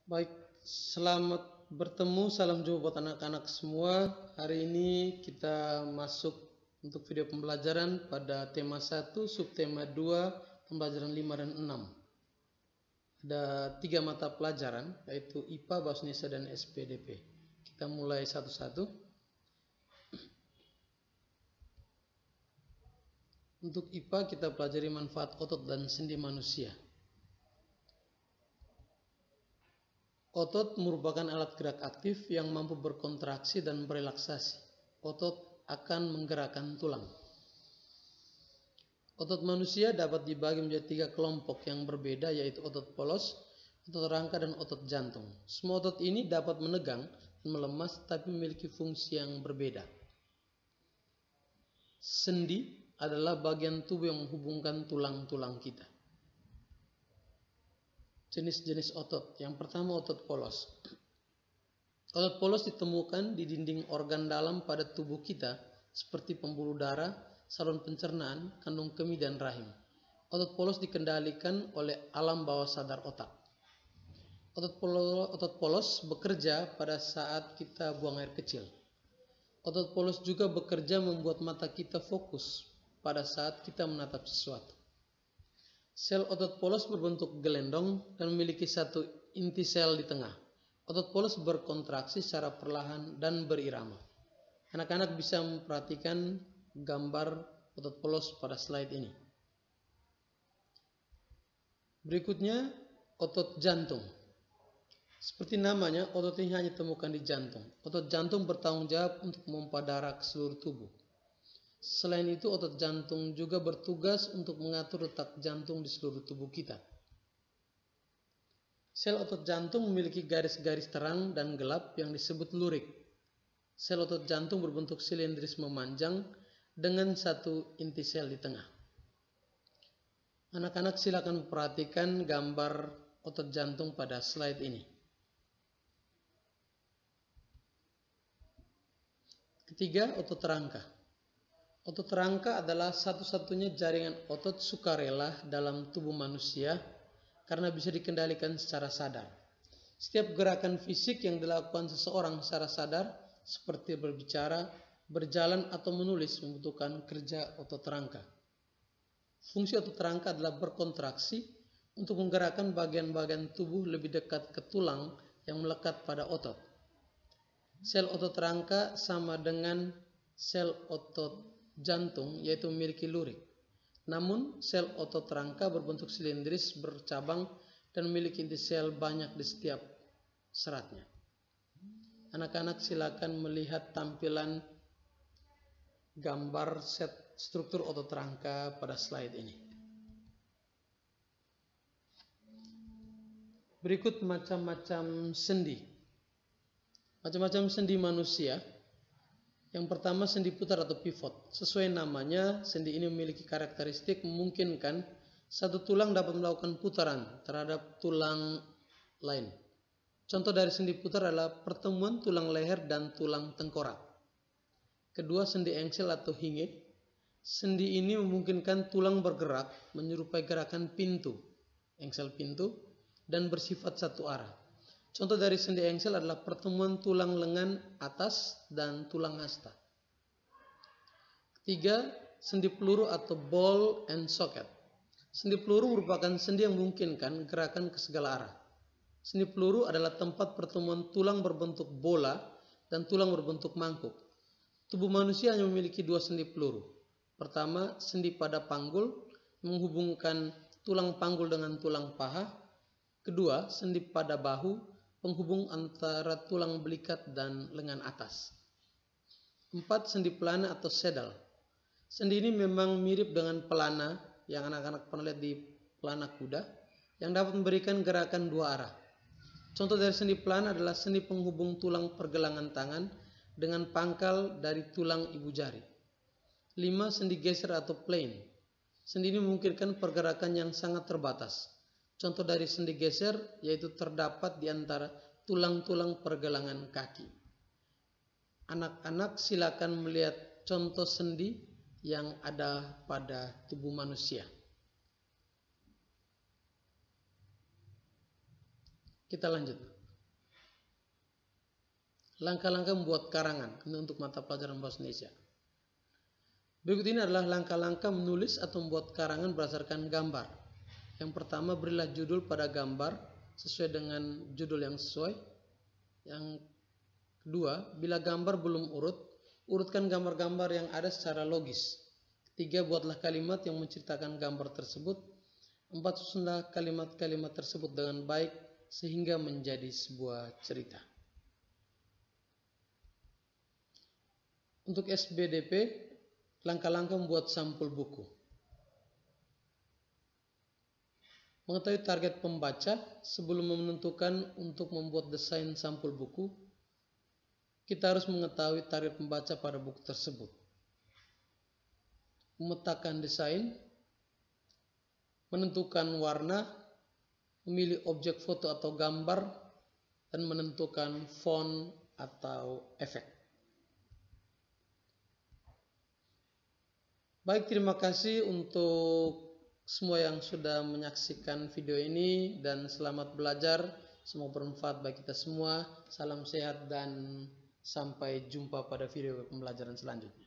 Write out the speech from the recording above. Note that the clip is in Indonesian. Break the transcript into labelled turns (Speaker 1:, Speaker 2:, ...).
Speaker 1: Baik, selamat bertemu, salam jumpa buat anak-anak semua. Hari ini kita masuk untuk video pembelajaran pada tema 1, subtema 2, pembelajaran 5 dan 6. Ada 3 mata pelajaran, yaitu IPA, Bahasa Indonesia, dan SPDP. Kita mulai satu-satu. Untuk IPA kita pelajari manfaat otot dan sendi manusia. Otot merupakan alat gerak aktif yang mampu berkontraksi dan berelaksasi. Otot akan menggerakkan tulang. Otot manusia dapat dibagi menjadi 3 kelompok yang berbeda, yaitu otot polos, otot rangka, dan otot jantung. Semua otot ini dapat menegang dan melemas, tapi memiliki fungsi yang berbeda. Sendi adalah bagian tubuh yang menghubungkan tulang-tulang kita. Jenis-jenis otot. Yang pertama, otot polos. Otot polos ditemukan di dinding organ dalam pada tubuh kita seperti pembuluh darah, saluran pencernaan, kandung kemih, dan rahim. Otot polos dikendalikan oleh alam bawah sadar otak. Otot polos bekerja pada saat kita buang air kecil. Otot polos juga bekerja membuat mata kita fokus pada saat kita menatap sesuatu. Sel otot polos berbentuk gelendong dan memiliki satu inti sel di tengah. Otot polos berkontraksi secara perlahan dan berirama. Anak-anak bisa memperhatikan gambar otot polos pada slide ini. Berikutnya, otot jantung. Seperti namanya, otot ini hanya ditemukan di jantung. Otot jantung bertanggung jawab untuk memompa darah ke seluruh tubuh. Selain itu, otot jantung juga bertugas untuk mengatur detak jantung di seluruh tubuh kita. Sel otot jantung memiliki garis-garis terang dan gelap yang disebut lurik. Sel otot jantung berbentuk silindris memanjang dengan satu inti sel di tengah. Anak-anak silakan perhatikan gambar otot jantung pada slide ini. Ketiga, otot rangka. Otot rangka adalah satu-satunya jaringan otot sukarela dalam tubuh manusia karena bisa dikendalikan secara sadar. Setiap gerakan fisik yang dilakukan seseorang secara sadar, seperti berbicara, berjalan, atau menulis, membutuhkan kerja otot rangka. Fungsi otot rangka adalah berkontraksi untuk menggerakkan bagian-bagian tubuh lebih dekat ke tulang yang melekat pada otot. Sel otot rangka sama dengan sel otot jantung, yaitu memiliki lurik. Namun, sel otot rangka berbentuk silindris bercabang dan memiliki inti sel banyak di setiap seratnya. Anak-anak silakan melihat tampilan gambar set struktur otot rangka pada slide ini. Berikut macam-macam sendi. Macam-macam sendi manusia. Yang pertama, sendi putar atau pivot. Sesuai namanya, sendi ini memiliki karakteristik memungkinkan satu tulang dapat melakukan putaran terhadap tulang lain. Contoh dari sendi putar adalah pertemuan tulang leher dan tulang tengkorak. Kedua, sendi engsel atau hinge. Sendi ini memungkinkan tulang bergerak menyerupai gerakan pintu, engsel pintu, dan bersifat satu arah. Contoh dari sendi engsel adalah pertemuan tulang lengan atas dan tulang hasta. Ketiga, sendi peluru atau ball and socket. Sendi peluru merupakan sendi yang memungkinkan gerakan ke segala arah. Sendi peluru adalah tempat pertemuan tulang berbentuk bola dan tulang berbentuk mangkuk. Tubuh manusia hanya memiliki 2 sendi peluru. Pertama, sendi pada panggul menghubungkan tulang panggul dengan tulang paha. Kedua, sendi pada bahu penghubung antara tulang belikat dan lengan atas. 4. Sendi pelana atau saddle. Sendi ini memang mirip dengan pelana yang anak-anak pernah lihat di pelana kuda, yang dapat memberikan gerakan 2 arah. Contoh dari sendi pelana adalah sendi penghubung tulang pergelangan tangan dengan pangkal dari tulang ibu jari. 5. Sendi geser atau plane. Sendi ini memungkinkan pergerakan yang sangat terbatas. Contoh dari sendi geser yaitu terdapat di antara tulang-tulang pergelangan kaki. Anak-anak silakan melihat contoh sendi yang ada pada tubuh manusia. Kita lanjut. langkah-langkah membuat karangan untuk mata pelajaran bahasa Indonesia. Berikut ini adalah langkah-langkah menulis atau membuat karangan berdasarkan gambar. Yang pertama, berilah judul pada gambar sesuai dengan judul yang sesuai. Yang kedua, bila gambar belum urut, urutkan gambar-gambar yang ada secara logis. Ketiga, buatlah kalimat yang menceritakan gambar tersebut. 4, susunlah kalimat-kalimat tersebut dengan baik sehingga menjadi sebuah cerita. Untuk SBDP, langkah-langkah membuat sampul buku. Mengetahui target pembaca sebelum menentukan untuk membuat desain sampul buku, kita harus mengetahui target pembaca pada buku tersebut. Memetakan desain, menentukan warna, memilih objek foto atau gambar, dan menentukan font atau efek. Baik, terima kasih untuk semua yang sudah menyaksikan video ini dan selamat belajar. Semoga bermanfaat bagi kita semua. Salam sehat dan sampai jumpa pada video pembelajaran selanjutnya.